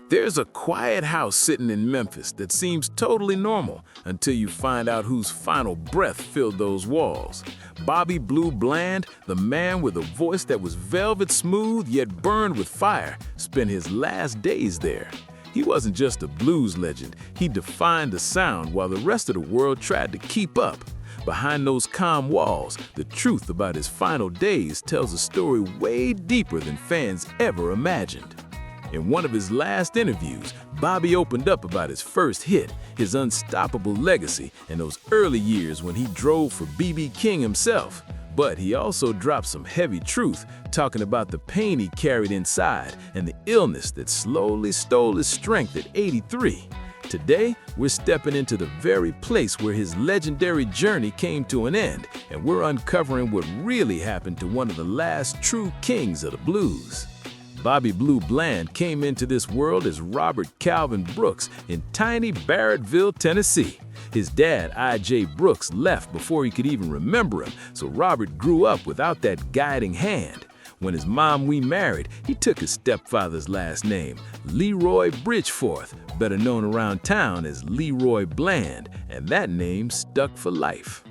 There's a quiet house sitting in Memphis that seems totally normal until you find out whose final breath filled those walls. Bobby Blue Bland, the man with a voice that was velvet smooth yet burned with fire, spent his last days there. He wasn't just a blues legend, he defined the sound while the rest of the world tried to keep up. Behind those calm walls, the truth about his final days tells a story way deeper than fans ever imagined. In one of his last interviews, Bobby opened up about his first hit, his unstoppable legacy, and those early years when he drove for B.B. King himself. But he also dropped some heavy truth, talking about the pain he carried inside and the illness that slowly stole his strength at 83. Today, we're stepping into the very place where his legendary journey came to an end, and we're uncovering what really happened to one of the last true kings of the blues. Bobby Blue Bland came into this world as Robert Calvin Brooks in tiny Barrettville, Tennessee. His dad, I.J. Brooks, left before he could even remember him, so Robert grew up without that guiding hand. When his mom remarried, he took his stepfather's last name, Leroy Bridgeforth, better known around town as Leroy Bland, and that name stuck for life.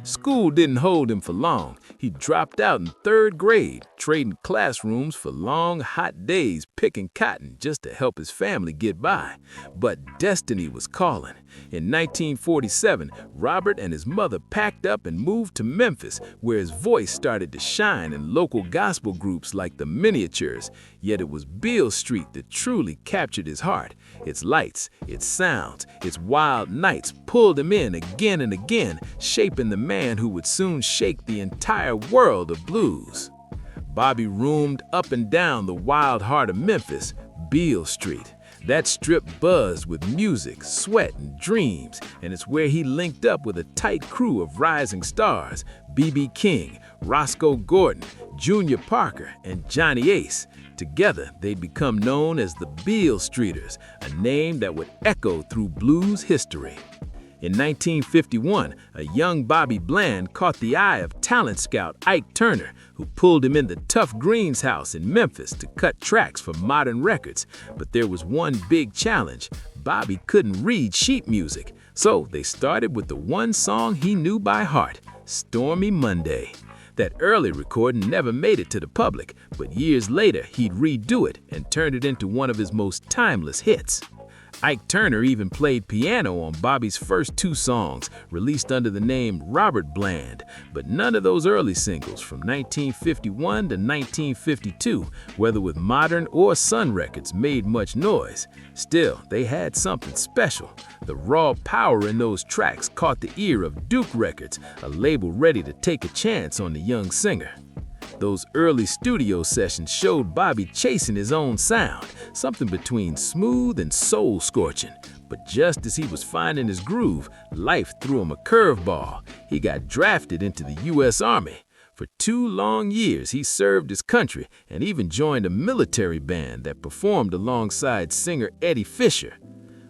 School didn't hold him for long. He dropped out in 3rd grade, trading classrooms for long, hot days picking cotton just to help his family get by. But destiny was calling. In 1947, Robert and his mother packed up and moved to Memphis, where his voice started to shine in local gospel groups like the Miniatures. Yet it was Beale Street that truly captured his heart. Its lights, its sounds, its wild nights pulled him in again and again, shaping the man who would soon shake the entire world of blues. Bobby roamed up and down the wild heart of Memphis, Beale Street. That strip buzzed with music, sweat, and dreams, and it's where he linked up with a tight crew of rising stars, B.B. King, Roscoe Gordon, Junior Parker, and Johnny Ace. Together, they'd become known as the Beale Streeters, a name that would echo through blues history. In 1951, a young Bobby Bland caught the eye of talent scout Ike Turner, who pulled him into Tough Green's house in Memphis to cut tracks for Modern Records. But there was one big challenge. Bobby couldn't read sheet music, so they started with the one song he knew by heart, Stormy Monday. That early recording never made it to the public, but years later he'd redo it and turned it into one of his most timeless hits. Ike Turner even played piano on Bobby's first 2 songs, released under the name Robert Bland, but none of those early singles from 1951 to 1952, whether with Modern or Sun Records, made much noise. Still, they had something special. The raw power in those tracks caught the ear of Duke Records, a label ready to take a chance on the young singer. Those early studio sessions showed Bobby chasing his own sound, something between smooth and soul-scorching. But just as he was finding his groove, life threw him a curveball. He got drafted into the U.S. Army. For 2 long years, he served his country and even joined a military band that performed alongside singer Eddie Fisher.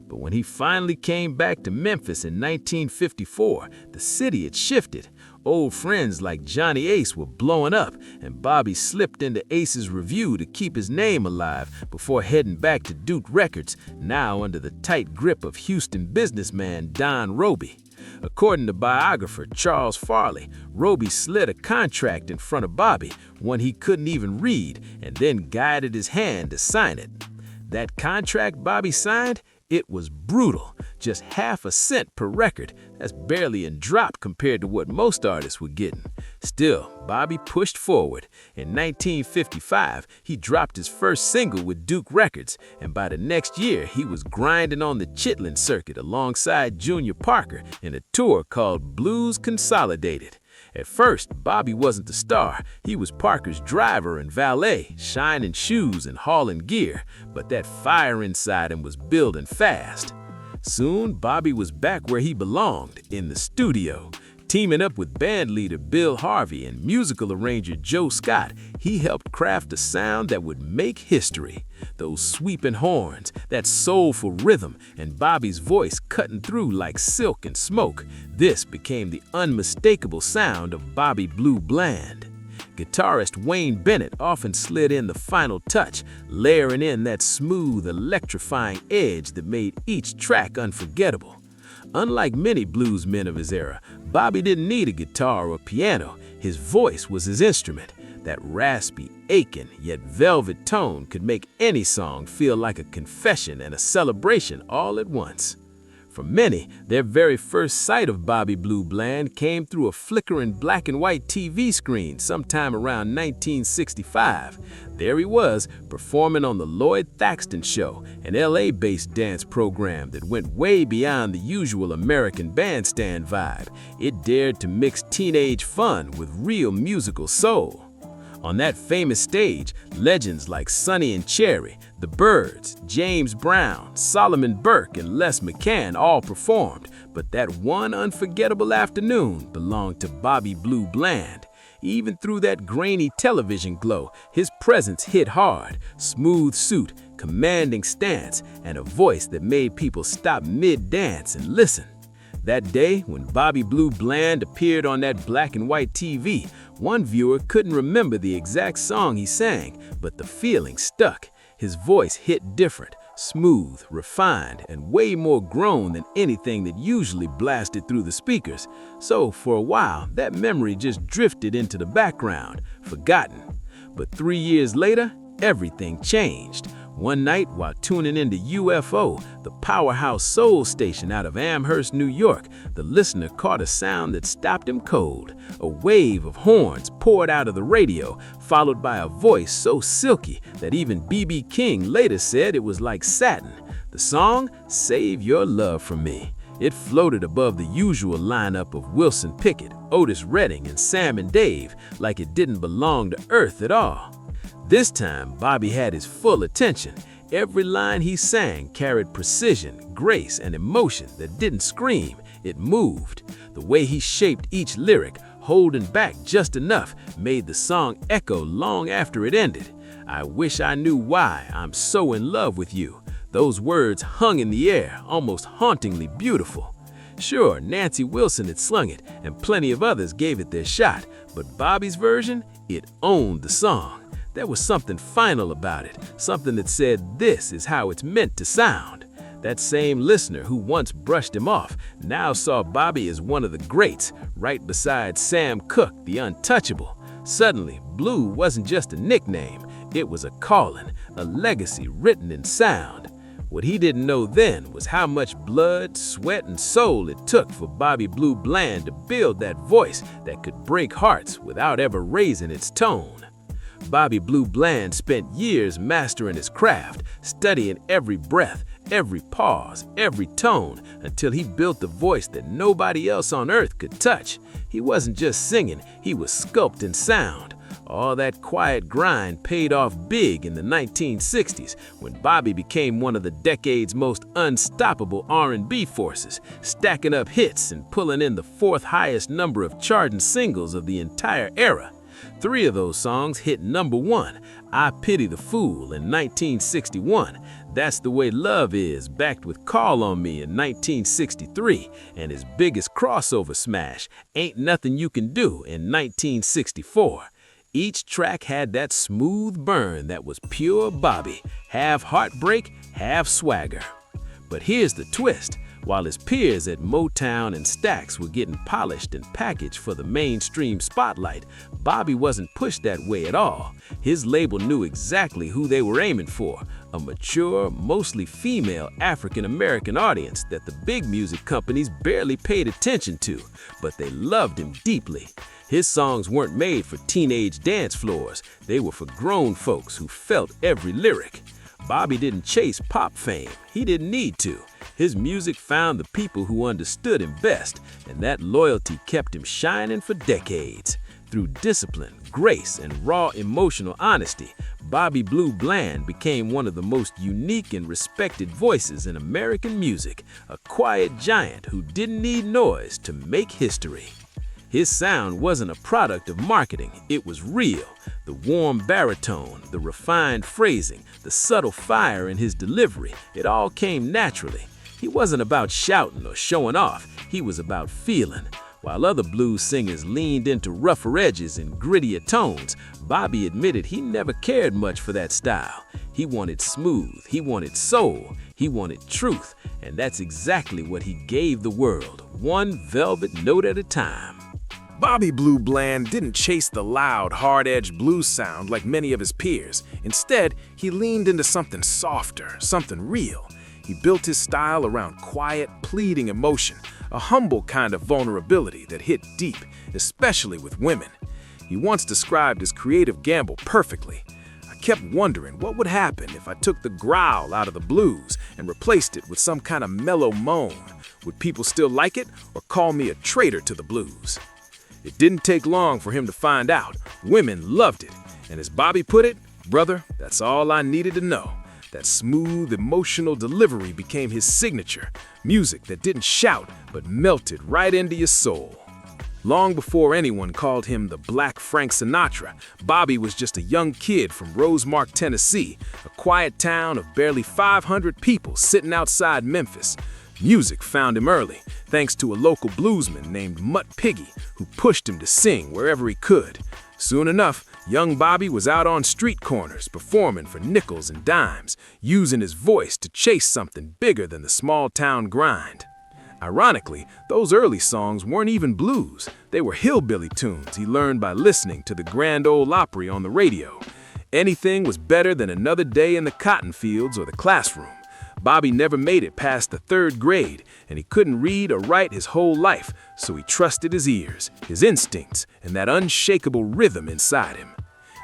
But when he finally came back to Memphis in 1954, the city had shifted. Old friends like Johnny Ace were blowing up, and Bobby slipped into Ace's review to keep his name alive before heading back to Duke Records, now under the tight grip of Houston businessman Don Robey. According to biographer Charles Farley, Robey slid a contract in front of Bobby, one he couldn't even read, and then guided his hand to sign it. That contract Bobby signed? It was brutal, just half a cent per record. That's barely a drop compared to what most artists were getting. Still, Bobby pushed forward. In 1955, he dropped his first single with Duke Records, and by the next year, he was grinding on the Chitlin circuit alongside Junior Parker in a tour called Blues Consolidated. At first, Bobby wasn't the star. He was Parker's driver and valet, shining shoes and hauling gear, but that fire inside him was building fast. Soon, Bobby was back where he belonged, in the studio. Teaming up with bandleader Bill Harvey and musical arranger Joe Scott, he helped craft a sound that would make history. Those sweeping horns, that soulful rhythm, and Bobby's voice cutting through like silk and smoke. This became the unmistakable sound of Bobby Blue Bland. Guitarist Wayne Bennett often slid in the final touch, layering in that smooth, electrifying edge that made each track unforgettable. Unlike many bluesmen of his era, Bobby didn't need a guitar or piano. His voice was his instrument. That raspy, aching, yet velvet tone could make any song feel like a confession and a celebration all at once. For many, their very first sight of Bobby Blue Bland came through a flickering black and white TV screen sometime around 1965. There he was, performing on the Lloyd Thaxton Show, an LA-based dance program that went way beyond the usual American bandstand vibe. It dared to mix teenage fun with real musical soul. On that famous stage, legends like Sonny and Cherry, The Byrds, James Brown, Solomon Burke, and Les McCann all performed, but that one unforgettable afternoon belonged to Bobby Blue Bland. Even through that grainy television glow, his presence hit hard. Smooth suit, commanding stance, and a voice that made people stop mid-dance and listen. That day, when Bobby Blue Bland appeared on that black and white TV, one viewer couldn't remember the exact song he sang, but the feeling stuck. His voice hit different, smooth, refined, and way more grown than anything that usually blasted through the speakers. So, for a while, that memory just drifted into the background, forgotten. But 3 years later, everything changed. One night, while tuning into UFO, the powerhouse soul station out of Amherst, New York, the listener caught a sound that stopped him cold. A wave of horns poured out of the radio, followed by a voice so silky that even B.B. King later said it was like satin. The song, Save Your Love From Me. It floated above the usual lineup of Wilson Pickett, Otis Redding, and Sam and Dave, like it didn't belong to Earth at all. This time, Bobby had his full attention. Every line he sang carried precision, grace, and emotion that didn't scream, it moved. The way he shaped each lyric, holding back just enough, made the song echo long after it ended. I wish I knew why I'm so in love with you. Those words hung in the air, almost hauntingly beautiful. Sure, Nancy Wilson had slung it, and plenty of others gave it their shot, but Bobby's version, it owned the song. There was something final about it, something that said this is how it's meant to sound. That same listener who once brushed him off now saw Bobby as one of the greats, right beside Sam Cooke, the untouchable. Suddenly, Blue wasn't just a nickname, it was a calling, a legacy written in sound. What he didn't know then was how much blood, sweat, and soul it took for Bobby Blue Bland to build that voice that could break hearts without ever raising its tone. Bobby Blue Bland spent years mastering his craft, studying every breath, every pause, every tone, until he built a voice that nobody else on earth could touch. He wasn't just singing, he was sculpting sound. All that quiet grind paid off big in the 1960s, when Bobby became one of the decade's most unstoppable R&B forces, stacking up hits and pulling in the fourth highest number of charting singles of the entire era. 3 of those songs hit #1, I Pity the Fool in 1961, That's the Way Love Is, backed with Call on Me in 1963, and his biggest crossover smash, Ain't Nothing You Can Do in 1964. Each track had that smooth burn that was pure Bobby, half heartbreak, half swagger. But here's the twist. While his peers at Motown and Stax were getting polished and packaged for the mainstream spotlight, Bobby wasn't pushed that way at all. His label knew exactly who they were aiming for, a mature, mostly female African-American audience that the big music companies barely paid attention to, but they loved him deeply. His songs weren't made for teenage dance floors, they were for grown folks who felt every lyric. Bobby didn't chase pop fame, he didn't need to. His music found the people who understood him best, and that loyalty kept him shining for decades. Through discipline, grace, and raw emotional honesty, Bobby Blue Bland became one of the most unique and respected voices in American music, a quiet giant who didn't need noise to make history. His sound wasn't a product of marketing, it was real. The warm baritone, the refined phrasing, the subtle fire in his delivery, it all came naturally. He wasn't about shouting or showing off, he was about feeling. While other blues singers leaned into rougher edges and grittier tones, Bobby admitted he never cared much for that style. He wanted smooth, he wanted soul, he wanted truth, and that's exactly what he gave the world, one velvet note at a time. Bobby Blue Bland didn't chase the loud, hard-edged blues sound like many of his peers. Instead, he leaned into something softer, something real. He built his style around quiet, pleading emotion, a humble kind of vulnerability that hit deep, especially with women. He once described his creative gamble perfectly. I kept wondering what would happen if I took the growl out of the blues and replaced it with some kind of mellow moan. Would people still like it or call me a traitor to the blues? It didn't take long for him to find out. Women loved it. And as Bobby put it, brother, that's all I needed to know. That smooth, emotional delivery became his signature. Music that didn't shout, but melted right into your soul. Long before anyone called him the Black Frank Sinatra, Bobby was just a young kid from Rosemark, Tennessee, a quiet town of barely 500 people sitting outside Memphis. Music found him early, thanks to a local bluesman named Mutt Piggy, who pushed him to sing wherever he could. Soon enough, young Bobby was out on street corners, performing for nickels and dimes, using his voice to chase something bigger than the small-town grind. Ironically, those early songs weren't even blues. They were hillbilly tunes he learned by listening to the Grand Ole Opry on the radio. Anything was better than another day in the cotton fields or the classroom. Bobby never made it past the 3rd grade, and he couldn't read or write his whole life, so he trusted his ears, his instincts, and that unshakable rhythm inside him.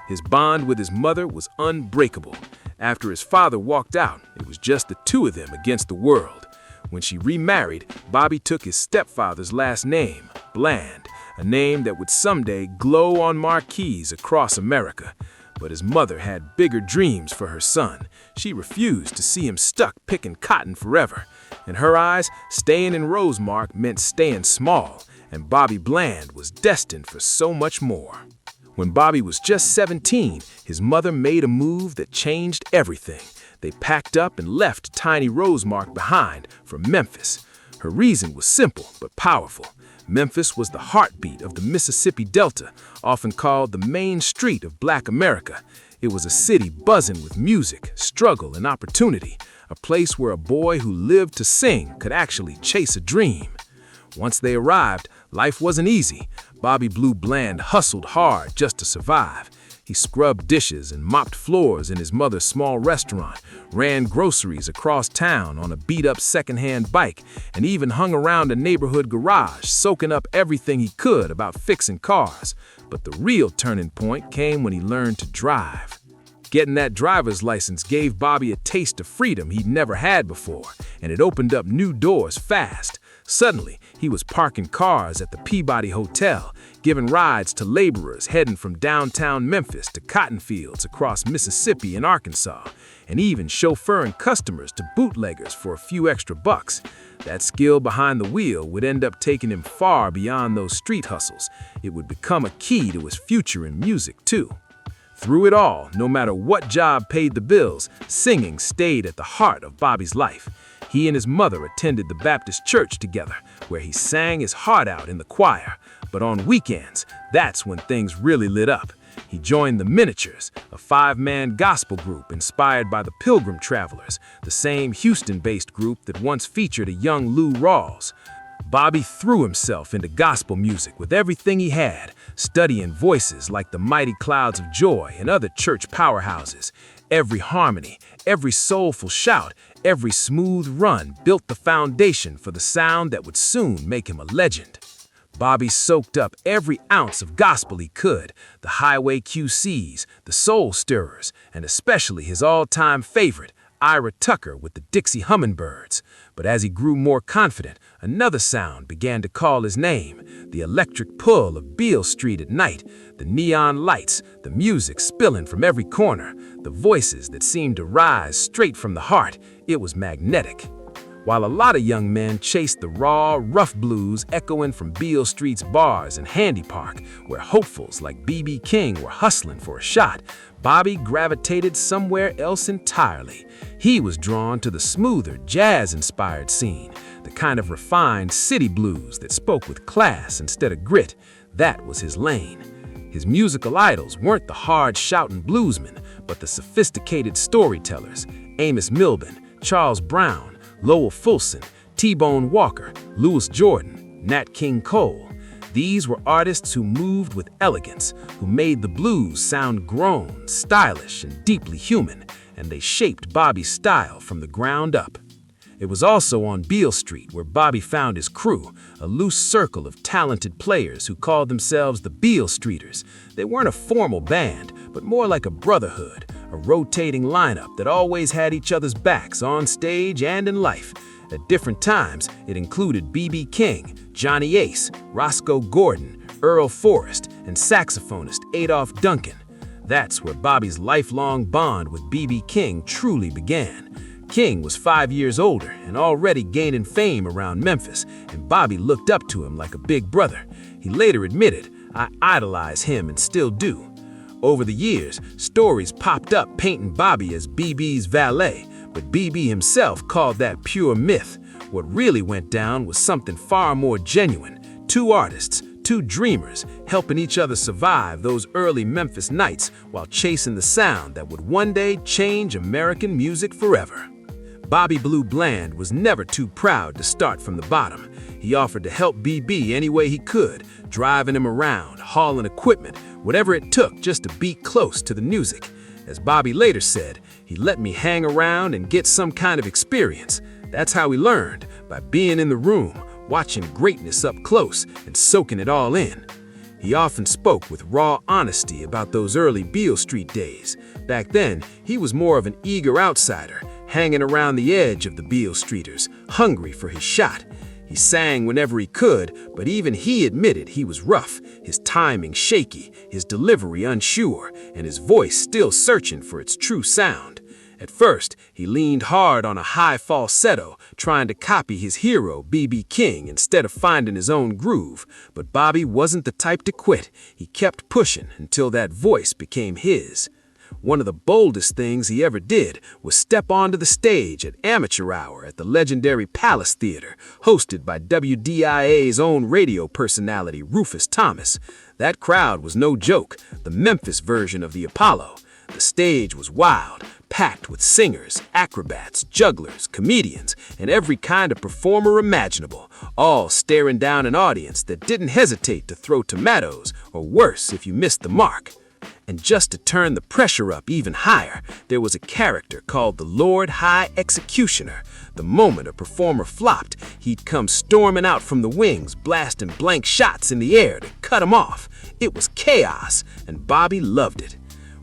His bond with his mother was unbreakable. After his father walked out, it was just the two of them against the world. When she remarried, Bobby took his stepfather's last name, Bland, a name that would someday glow on marquees across America. But his mother had bigger dreams for her son. She refused to see him stuck picking cotton forever. In her eyes, staying in Rosemark meant staying small, and Bobby Bland was destined for so much more. When Bobby was just 17, his mother made a move that changed everything. They packed up and left tiny Rosemark behind for Memphis. Her reason was simple but powerful. Memphis was the heartbeat of the Mississippi Delta, often called the Main Street of Black America. It was a city buzzing with music, struggle, and opportunity, a place where a boy who lived to sing could actually chase a dream. Once they arrived, life wasn't easy. Bobby Blue Bland hustled hard just to survive. He scrubbed dishes and mopped floors in his mother's small restaurant, ran groceries across town on a beat-up second-hand bike, and even hung around a neighborhood garage, soaking up everything he could about fixing cars. But the real turning point came when he learned to drive. Getting that driver's license gave Bobby a taste of freedom he'd never had before, and it opened up new doors fast. Suddenly, he was parking cars at the Peabody Hotel, giving rides to laborers heading from downtown Memphis to cotton fields across Mississippi and Arkansas, and even chauffeuring customers to bootleggers for a few extra bucks. That skill behind the wheel would end up taking him far beyond those street hustles. It would become a key to his future in music, too. Through it all, no matter what job paid the bills, singing stayed at the heart of Bobby's life. He and his mother attended the Baptist church together, where he sang his heart out in the choir. But on weekends, that's when things really lit up. He joined the Miniatures, a 5-man gospel group inspired by the Pilgrim Travelers, the same Houston-based group that once featured a young Lou Rawls. Bobby threw himself into gospel music with everything he had, studying voices like the Mighty Clouds of Joy and other church powerhouses. Every harmony, every soulful shout, every smooth run built the foundation for the sound that would soon make him a legend. Bobby soaked up every ounce of gospel he could, the Highway QCs, the Soul Stirrers, and especially his all-time favorite, Ira Tucker with the Dixie Hummingbirds. But as he grew more confident, another sound began to call his name, the electric pull of Beale Street at night, the neon lights, the music spilling from every corner, the voices that seemed to rise straight from the heart. It was magnetic. While a lot of young men chased the raw, rough blues echoing from Beale Street's bars and Handy Park, where hopefuls like B.B. King were hustling for a shot, Bobby gravitated somewhere else entirely. He was drawn to the smoother, jazz-inspired scene, the the kind of refined city blues that spoke with class instead of grit. That was his lane. His musical idols weren't the hard-shouting bluesmen, but the sophisticated storytellers: Amos Milburn, Charles Brown, Lowell Fulson, T-Bone Walker, Louis Jordan, Nat King Cole. These were artists who moved with elegance, who made the blues sound grown, stylish, and deeply human, and they shaped Bobby's style from the ground up. It was also on Beale Street where Bobby found his crew, a loose circle of talented players who called themselves the Beale Streeters. They weren't a formal band, but more like a brotherhood, a rotating lineup that always had each other's backs on stage and in life. At different times, it included B.B. King, Johnny Ace, Roscoe Gordon, Earl Forrest, and saxophonist Adolph Duncan. That's where Bobby's lifelong bond with B.B. King truly began. King was 5 years older and already gaining fame around Memphis, and Bobby looked up to him like a big brother. He later admitted, "I idolize him and still do." Over the years, stories popped up painting Bobby as BB's valet, but BB himself called that pure myth. What really went down was something far more genuine. Two artists, two dreamers, helping each other survive those early Memphis nights while chasing the sound that would one day change American music forever. Bobby Blue Bland was never too proud to start from the bottom. He offered to help BB any way he could, driving him around, hauling equipment, whatever it took just to be close to the music. As Bobby later said, he let me hang around and get some kind of experience. That's how he learned, by being in the room, watching greatness up close and soaking it all in. He often spoke with raw honesty about those early Beale Street days. Back then, he was more of an eager outsider, hanging around the edge of the Beale Streeters, hungry for his shot. He sang whenever he could, but even he admitted he was rough, his timing shaky, his delivery unsure, and his voice still searching for its true sound. At first, he leaned hard on a high falsetto, trying to copy his hero, B.B. King, instead of finding his own groove. But Bobby wasn't the type to quit. He kept pushing until that voice became his. One of the boldest things he ever did was step onto the stage at amateur hour at the legendary Palace Theater, hosted by WDIA's own radio personality, Rufus Thomas. That crowd was no joke, the Memphis version of the Apollo. The stage was wild, packed with singers, acrobats, jugglers, comedians, and every kind of performer imaginable, all staring down an audience that didn't hesitate to throw tomatoes, or worse if you missed the mark. And just to turn the pressure up even higher, there was a character called the Lord High Executioner. The moment a performer flopped, he'd come storming out from the wings, blasting blank shots in the air to cut him off. It was chaos, and Bobby loved it.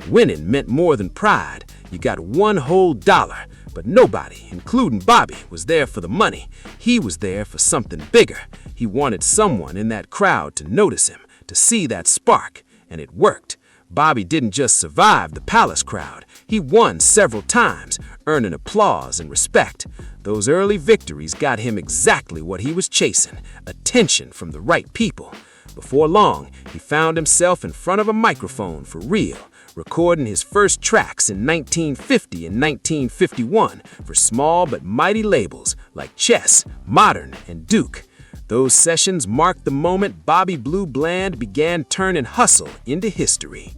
Winning meant more than pride. You got one whole dollar, but nobody, including Bobby, was there for the money. He was there for something bigger. He wanted someone in that crowd to notice him, to see that spark, and it worked. Bobby didn't just survive the Palace crowd. He won several times, earning applause and respect. Those early victories got him exactly what he was chasing, attention from the right people. Before long, he found himself in front of a microphone for real, recording his first tracks in 1950 and 1951 for small but mighty labels like Chess, Modern, and Duke. Those sessions marked the moment Bobby Blue Bland began turning hustle into history.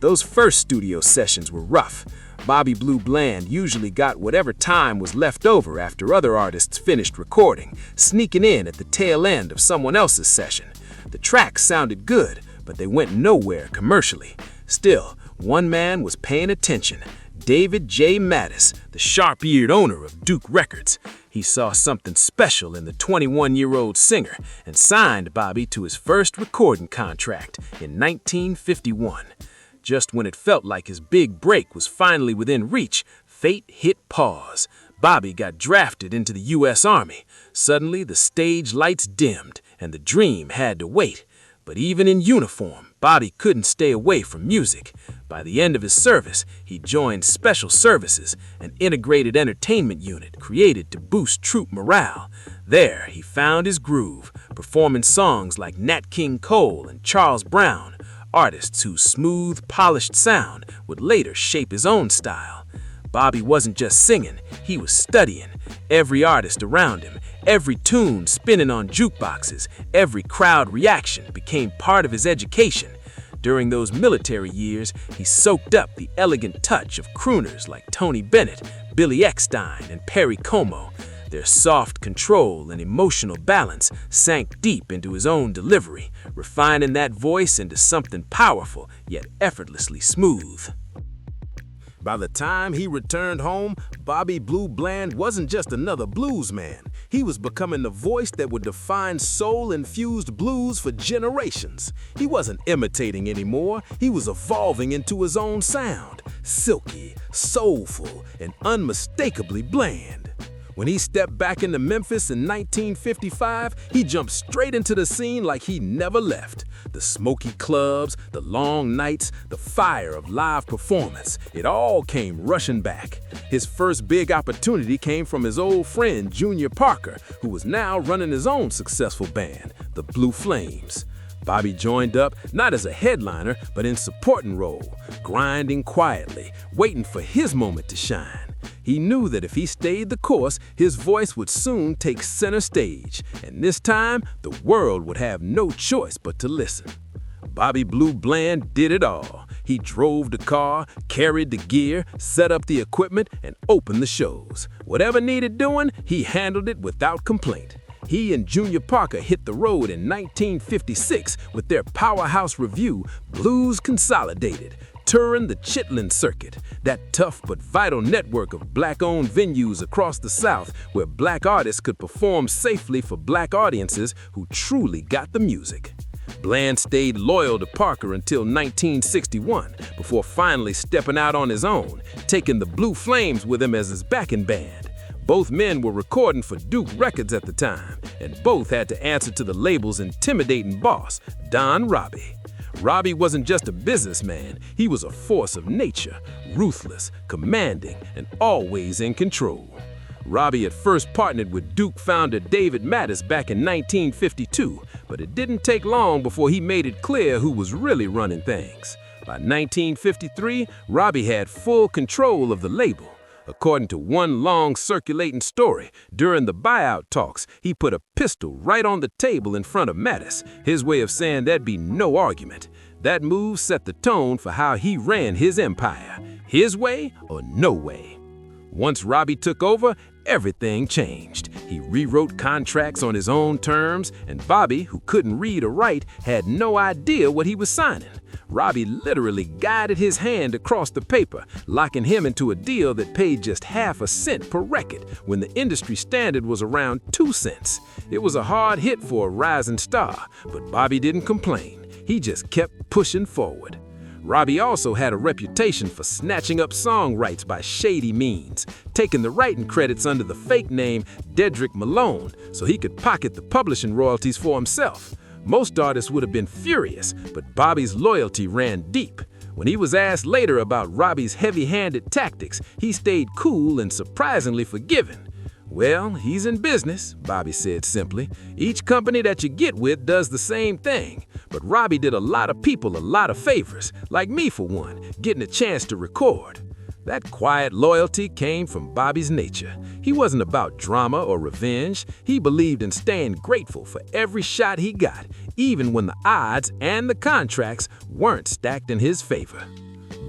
Those first studio sessions were rough. Bobby Blue Bland usually got whatever time was left over after other artists finished recording, sneaking in at the tail end of someone else's session. The tracks sounded good, but they went nowhere commercially. Still, one man was paying attention. David J. Mattis, the sharp-eared owner of Duke Records. He saw something special in the 21-year-old singer and signed Bobby to his first recording contract in 1951. Just when it felt like his big break was finally within reach, fate hit pause. Bobby got drafted into the U.S. Army. Suddenly, the stage lights dimmed, and the dream had to wait. But even in uniform, Bobby couldn't stay away from music. By the end of his service, he joined Special Services, an integrated entertainment unit created to boost troop morale. There, he found his groove, performing songs like Nat King Cole and Charles Brown, artists whose smooth, polished sound would later shape his own style. Bobby wasn't just singing, he was studying. Every artist around him, Every tune spinning on jukeboxes, every crowd reaction became part of his education. During those military years, he soaked up the elegant touch of crooners like Tony Bennett, Billy Eckstine, and Perry Como. Their soft control and emotional balance sank deep into his own delivery, refining that voice into something powerful yet effortlessly smooth. By the time he returned home, Bobby Blue Bland wasn't just another blues man. He was becoming the voice that would define soul-infused blues for generations. He wasn't imitating anymore. He was evolving into his own sound, silky, soulful, and unmistakably bland. When he stepped back into Memphis in 1955, he jumped straight into the scene like he never left. The smoky clubs, the long nights, the fire of live performance, it all came rushing back. His first big opportunity came from his old friend Junior Parker, who was now running his own successful band, the Blue Flames. Bobby joined up not as a headliner, but in supporting role, grinding quietly, waiting for his moment to shine. He knew that if he stayed the course, his voice would soon take center stage, and this time, the world would have no choice but to listen. Bobby Blue Bland did it all. He drove the car, carried the gear, set up the equipment, and opened the shows. Whatever needed doing, he handled it without complaint. He and Junior Parker hit the road in 1956 with their powerhouse revue, Blues Consolidated, touring the Chitlin Circuit, that tough but vital network of black-owned venues across the South where black artists could perform safely for black audiences who truly got the music. Bland stayed loyal to Parker until 1961, before finally stepping out on his own, taking the Blue Flames with him as his backing band. Both men were recording for Duke Records at the time, and both had to answer to the label's intimidating boss, Don Robey. Robey wasn't just a businessman, he was a force of nature, ruthless, commanding, and always in control. Robey had first partnered with Duke founder David Mattis back in 1952, but it didn't take long before he made it clear who was really running things. By 1953, Robey had full control of the label. According to one long circulating story, during the buyout talks, he put a pistol right on the table in front of Mattis, his way of saying there'd be no argument. That move set the tone for how he ran his empire, his way or no way. Once Robey took over, everything changed. He rewrote contracts on his own terms, and Bobby, who couldn't read or write, had no idea what he was signing. Robey literally guided his hand across the paper, locking him into a deal that paid just half a cent per record when the industry standard was around 2 cents. It was a hard hit for a rising star, but Bobby didn't complain. He just kept pushing forward. Robey also had a reputation for snatching up song rights by shady means, taking the writing credits under the fake name Dedrick Malone so he could pocket the publishing royalties for himself. Most artists would have been furious, but Bobby's loyalty ran deep. When he was asked later about Robey's heavy-handed tactics, he stayed cool and surprisingly forgiving. "Well, he's in business," Bobby said simply. "Each company that you get with does the same thing. But Robey did a lot of people a lot of favors, like me for one, getting a chance to record." That quiet loyalty came from Bobby's nature. He wasn't about drama or revenge. He believed in staying grateful for every shot he got, even when the odds and the contracts weren't stacked in his favor.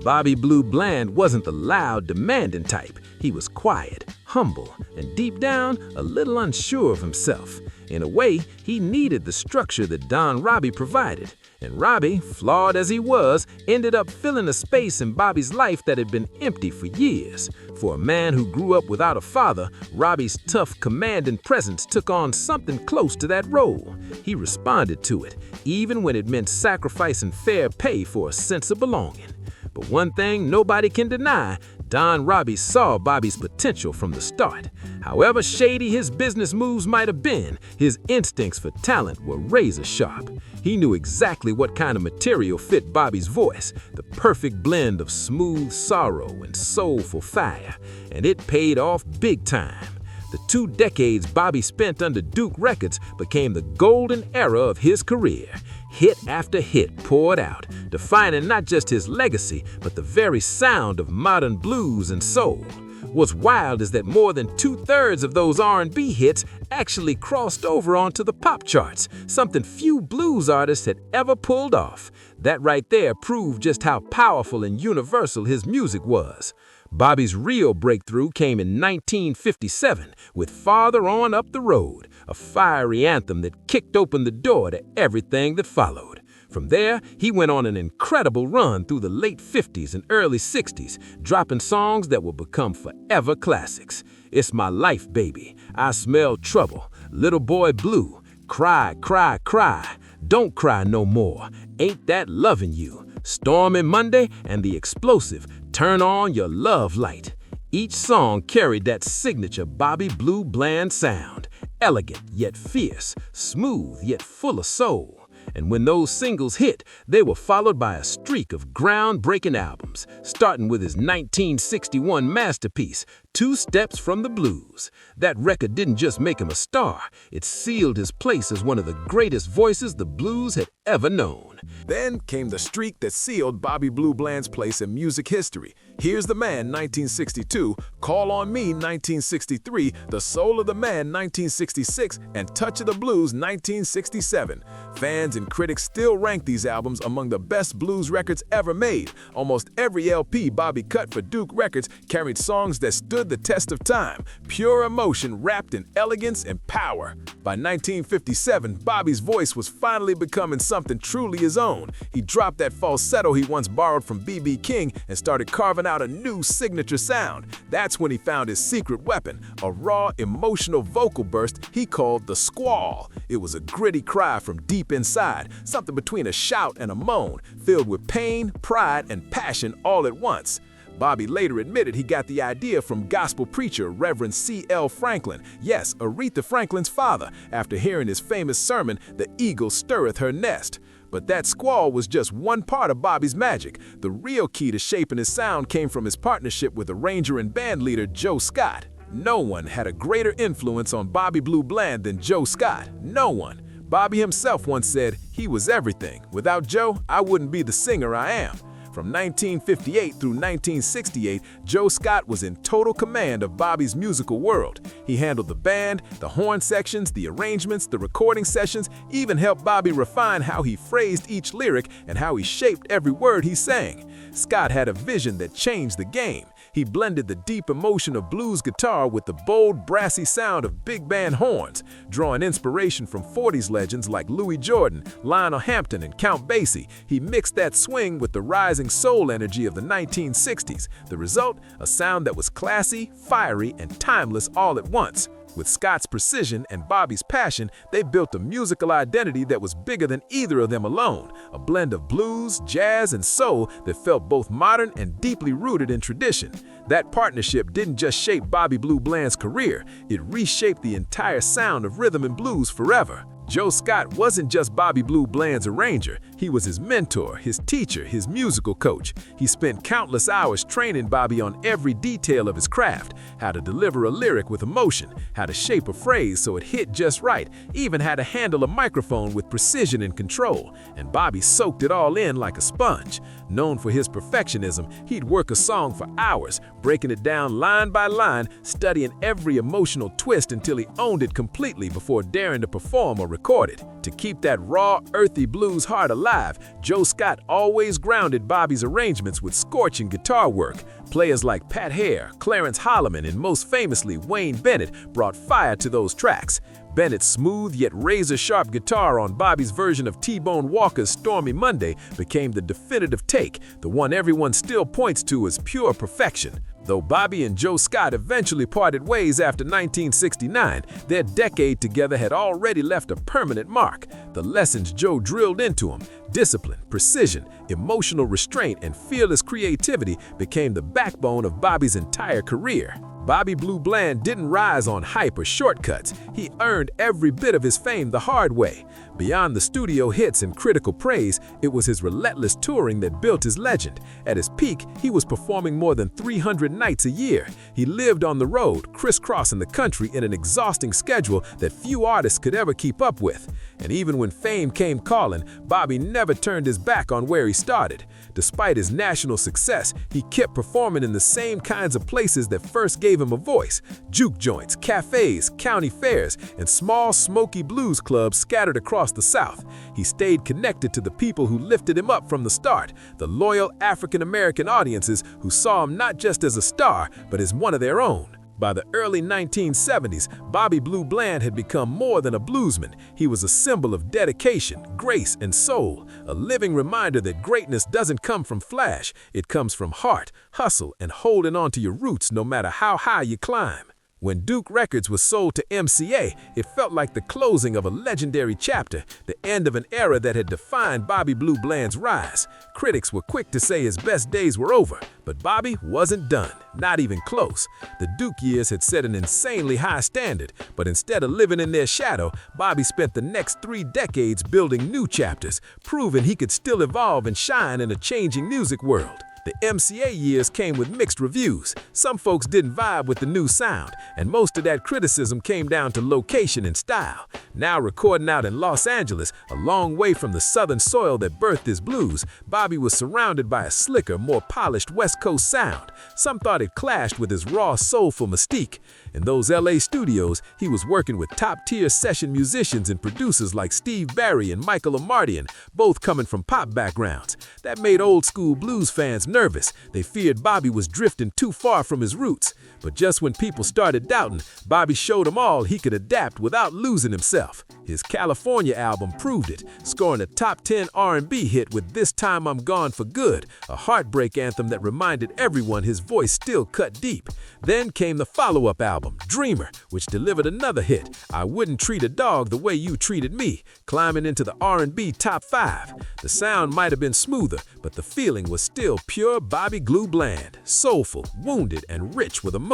Bobby Blue Bland wasn't the loud, demanding type. He was quiet, humble, and deep down, a little unsure of himself. In a way, he needed the structure that Don Robey provided. And Robey, flawed as he was, ended up filling a space in Bobby's life that had been empty for years. For a man who grew up without a father, Robey's tough, commanding presence took on something close to that role. He responded to it, even when it meant sacrificing fair pay for a sense of belonging. But one thing nobody can deny, Don Robey saw Bobby's potential from the start. However shady his business moves might have been, his instincts for talent were razor sharp. He knew exactly what kind of material fit Bobby's voice, the perfect blend of smooth sorrow and soulful fire, and it paid off big time. The 2 decades Bobby spent under Duke Records became the golden era of his career. Hit after hit poured out, defining not just his legacy, but the very sound of modern blues and soul. What's wild is that more than 2/3 of those R&B hits actually crossed over onto the pop charts, something few blues artists had ever pulled off. That right there proved just how powerful and universal his music was. Bobby's real breakthrough came in 1957 with Farther On Up the Road, a fiery anthem that kicked open the door to everything that followed. From there, he went on an incredible run through the late 50s and early 60s, dropping songs that will become forever classics. It's My Life, Baby, I Smell Trouble, Little Boy Blue, Cry, Cry, Cry, Don't Cry No More, Ain't That Lovin' You, Stormy Monday, and the explosive Turn On Your Love Light. Each song carried that signature Bobby Blue Bland sound, elegant yet fierce, smooth yet full of soul. And when those singles hit, they were followed by a streak of groundbreaking albums, starting with his 1961 masterpiece, 2 Steps from the Blues. That record didn't just make him a star, it sealed his place as one of the greatest voices the blues had ever known. Then came the streak that sealed Bobby Blue Bland's place in music history. Here's the Man, 1962, Call on Me, 1963, The Soul of the Man, 1966, and Touch of the Blues, 1967. Fans and critics still rank these albums among the best blues records ever made. Almost every LP Bobby cut for Duke Records carried songs that stood the test of time, pure emotion wrapped in elegance and power. By 1957, Bobby's voice was finally becoming something truly his own. He dropped that falsetto he once borrowed from B.B. King and started carving out a new signature sound. That's when he found his secret weapon, a raw, emotional vocal burst he called the squall. It was a gritty cry from deep inside, something between a shout and a moan, filled with pain, pride, and passion all at once. Bobby later admitted he got the idea from gospel preacher Reverend C.L. Franklin, yes, Aretha Franklin's father, after hearing his famous sermon, The Eagle Stirreth Her Nest. But that squall was just one part of Bobby's magic. The real key to shaping his sound came from his partnership with arranger and band leader Joe Scott. No one had a greater influence on Bobby Blue Bland than Joe Scott. No one. Bobby himself once said, "He was everything. Without Joe, I wouldn't be the singer I am." From 1958 through 1968, Joe Scott was in total command of Bobby's musical world. He handled the band, the horn sections, the arrangements, the recording sessions, even helped Bobby refine how he phrased each lyric and how he shaped every word he sang. Scott had a vision that changed the game. He blended the deep emotion of blues guitar with the bold, brassy sound of big band horns, drawing inspiration from 40s legends like Louis Jordan, Lionel Hampton, and Count Basie. He mixed that swing with the rising soul energy of the 1960s. The result, a sound that was classy, fiery, and timeless all at once. With Scott's precision and Bobby's passion, they built a musical identity that was bigger than either of them alone, a blend of blues, jazz, and soul that felt both modern and deeply rooted in tradition. That partnership didn't just shape Bobby Blue Bland's career, it reshaped the entire sound of rhythm and blues forever. Joe Scott wasn't just Bobby Blue Bland's arranger, he was his mentor, his teacher, his musical coach. He spent countless hours training Bobby on every detail of his craft, how to deliver a lyric with emotion, how to shape a phrase so it hit just right, even how to handle a microphone with precision and control. And Bobby soaked it all in like a sponge. Known for his perfectionism, he'd work a song for hours, breaking it down line by line, studying every emotional twist until he owned it completely before daring to perform or record it. To keep that raw, earthy blues heart alive, Joe Scott always grounded Bobby's arrangements with scorching guitar work. Players like Pat Hare, Clarence Holloman, and most famously Wayne Bennett brought fire to those tracks. Bennett's smooth yet razor-sharp guitar on Bobby's version of T-Bone Walker's Stormy Monday became the definitive take, the one everyone still points to as pure perfection. Though Bobby and Joe Scott eventually parted ways after 1969, their decade together had already left a permanent mark. The lessons Joe drilled into him, discipline, precision, emotional restraint, and fearless creativity became the backbone of Bobby's entire career. Bobby Blue Bland didn't rise on hype or shortcuts. He earned every bit of his fame the hard way. Beyond the studio hits and critical praise, it was his relentless touring that built his legend. At his peak, he was performing more than 300 nights a year. He lived on the road, crisscrossing the country in an exhausting schedule that few artists could ever keep up with. And even when fame came calling, Bobby never turned his back on where he started. Despite his national success, he kept performing in the same kinds of places that first gave him a voice: juke joints, cafes, county fairs, and small, smoky blues clubs scattered across the South. He stayed connected to the people who lifted him up from the start, the loyal African-American audiences who saw him not just as a star, but as one of their own. By the early 1970s, Bobby Blue Bland had become more than a bluesman. He was a symbol of dedication, grace, and soul, a living reminder that greatness doesn't come from flash. It comes from heart, hustle, and holding on to your roots no matter how high you climb. When Duke Records was sold to MCA, it felt like the closing of a legendary chapter, the end of an era that had defined Bobby Blue Bland's rise. Critics were quick to say his best days were over, but Bobby wasn't done, not even close. The Duke years had set an insanely high standard, but instead of living in their shadow, Bobby spent the next 3 decades building new chapters, proving he could still evolve and shine in a changing music world. The MCA years came with mixed reviews. Some folks didn't vibe with the new sound, and most of that criticism came down to location and style. Now recording out in Los Angeles, a long way from the southern soil that birthed his blues, Bobby was surrounded by a slicker, more polished West Coast sound. Some thought it clashed with his raw, soulful mystique. In those LA studios, he was working with top-tier session musicians and producers like Steve Barry and Michael Amardian, both coming from pop backgrounds. That made old-school blues fans nervous. They feared Bobby was drifting too far from his roots. But just when people started doubting, Bobby showed them all he could adapt without losing himself. His California album proved it, scoring a top 10 R&B hit with This Time I'm Gone for Good, a heartbreak anthem that reminded everyone his voice still cut deep. Then came the follow-up album, Dreamer, which delivered another hit, I Wouldn't Treat a Dog the Way You Treated Me, climbing into the R&B top 5. The sound might have been smoother, but the feeling was still pure Bobby Blue Bland, soulful, wounded, and rich with emotion.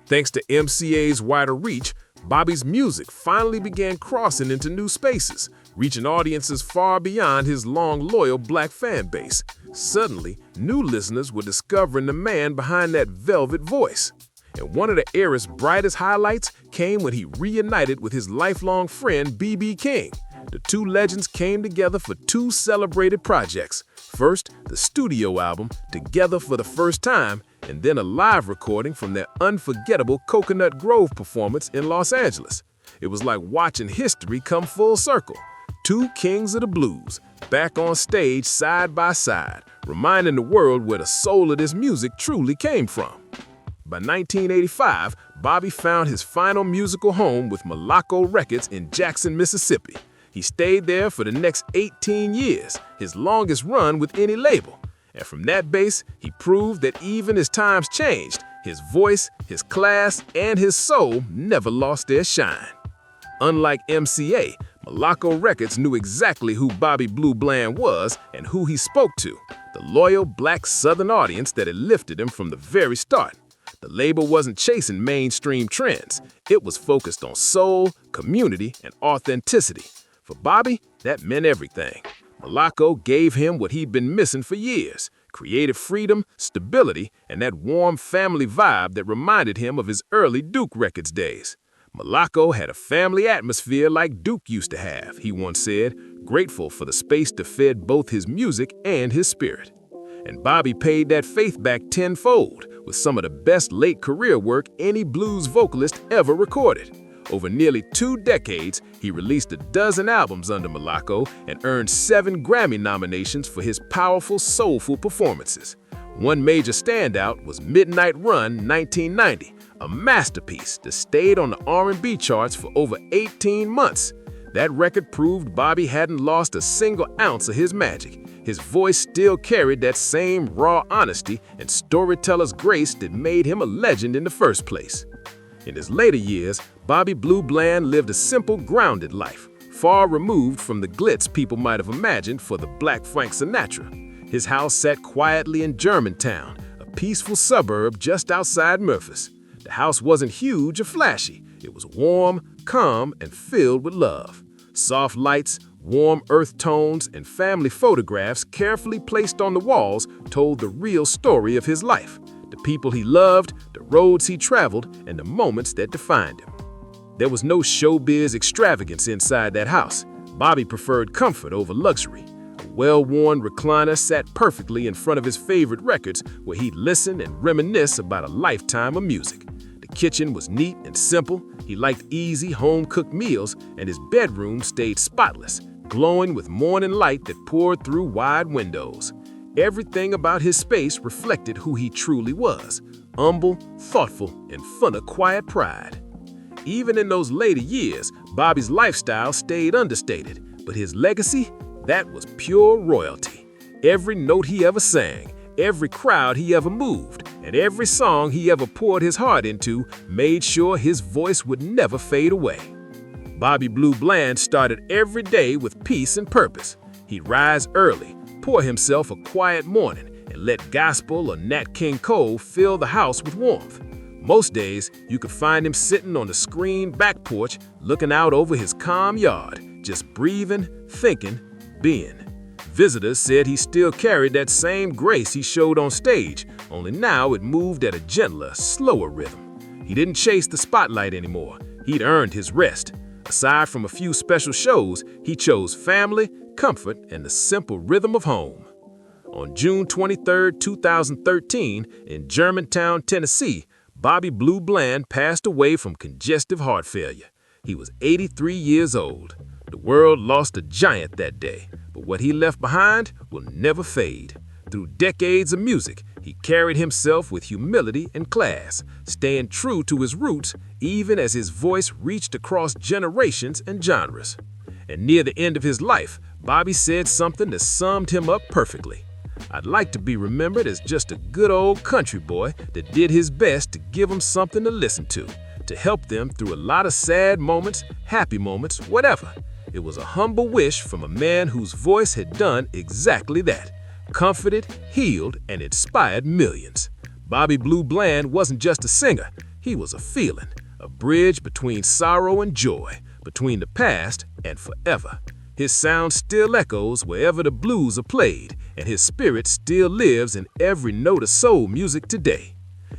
Thanks to MCA's wider reach, Bobby's music finally began crossing into new spaces, reaching audiences far beyond his long, loyal black fan base. Suddenly, new listeners were discovering the man behind that velvet voice. And one of the era's brightest highlights came when he reunited with his lifelong friend B.B. King. The two legends came together for 2 celebrated projects. First, the studio album, Together for the First Time, and then a live recording from their unforgettable Coconut Grove performance in Los Angeles. It was like watching history come full circle. 2 kings of the blues, back on stage side by side, reminding the world where the soul of this music truly came from. By 1985, Bobby found his final musical home with Malaco Records in Jackson, Mississippi. He stayed there for the next 18 years, his longest run with any label. And from that base, he proved that even as times changed, his voice, his class, and his soul never lost their shine. Unlike MCA, Malaco Records knew exactly who Bobby Blue Bland was and who he spoke to, the loyal black Southern audience that had lifted him from the very start. The label wasn't chasing mainstream trends. It was focused on soul, community, and authenticity. For Bobby, that meant everything. Malaco gave him what he'd been missing for years: creative freedom, stability, and that warm family vibe that reminded him of his early Duke Records days. Malaco had a family atmosphere like Duke used to have, he once said, grateful for the space to feed both his music and his spirit. And Bobby paid that faith back tenfold with some of the best late career work any blues vocalist ever recorded. Over nearly 2 decades, he released a dozen albums under Malaco and earned 7 Grammy nominations for his powerful, soulful performances. One major standout was Midnight Run 1990, a masterpiece that stayed on the R&B charts for over 18 months. That record proved Bobby hadn't lost a single ounce of his magic. His voice still carried that same raw honesty and storyteller's grace that made him a legend in the first place. In his later years, Bobby Blue Bland lived a simple, grounded life, far removed from the glitz people might have imagined for the Black Frank Sinatra. His house sat quietly in Germantown, a peaceful suburb just outside Memphis. The house wasn't huge or flashy. It was warm, calm, and filled with love. Soft lights, warm earth tones, and family photographs carefully placed on the walls told the real story of his life, the people he loved, the roads he traveled, and the moments that defined him. There was no showbiz extravagance inside that house. Bobby preferred comfort over luxury. A well-worn recliner sat perfectly in front of his favorite records where he'd listen and reminisce about a lifetime of music. The kitchen was neat and simple. He liked easy, home-cooked meals, and his bedroom stayed spotless, glowing with morning light that poured through wide windows. Everything about his space reflected who he truly was, humble, thoughtful, and full of quiet pride. Even in those later years, Bobby's lifestyle stayed understated, but his legacy, that was pure royalty. Every note he ever sang, every crowd he ever moved, and every song he ever poured his heart into made sure his voice would never fade away. Bobby Blue Bland started every day with peace and purpose. He'd rise early, pour himself a quiet morning, and let gospel or Nat King Cole fill the house with warmth. Most days, you could find him sitting on the screened back porch, looking out over his calm yard, just breathing, thinking, being. Visitors said he still carried that same grace he showed on stage, only now it moved at a gentler, slower rhythm. He didn't chase the spotlight anymore. He'd earned his rest. Aside from a few special shows, he chose family, comfort, and the simple rhythm of home. On June 23, 2013, in Germantown, Tennessee, Bobby Blue Bland passed away from congestive heart failure. He was 83 years old. The world lost a giant that day, but what he left behind will never fade. Through decades of music, he carried himself with humility and class, staying true to his roots even as his voice reached across generations and genres. And near the end of his life, Bobby said something that summed him up perfectly. "I'd like to be remembered as just a good old country boy that did his best to give them something to listen to help them through a lot of sad moments, happy moments, whatever." It was a humble wish from a man whose voice had done exactly that, comforted, healed, and inspired millions. Bobby Blue Bland wasn't just a singer, he was a feeling, a bridge between sorrow and joy, between the past and forever. His sound still echoes wherever the blues are played, and his spirit still lives in every note of soul music today.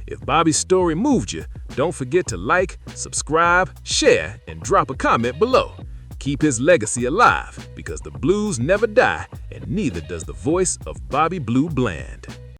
If Bobby's story moved you, don't forget to like, subscribe, share, and drop a comment below. Keep his legacy alive, because the blues never die, and neither does the voice of Bobby Blue Bland.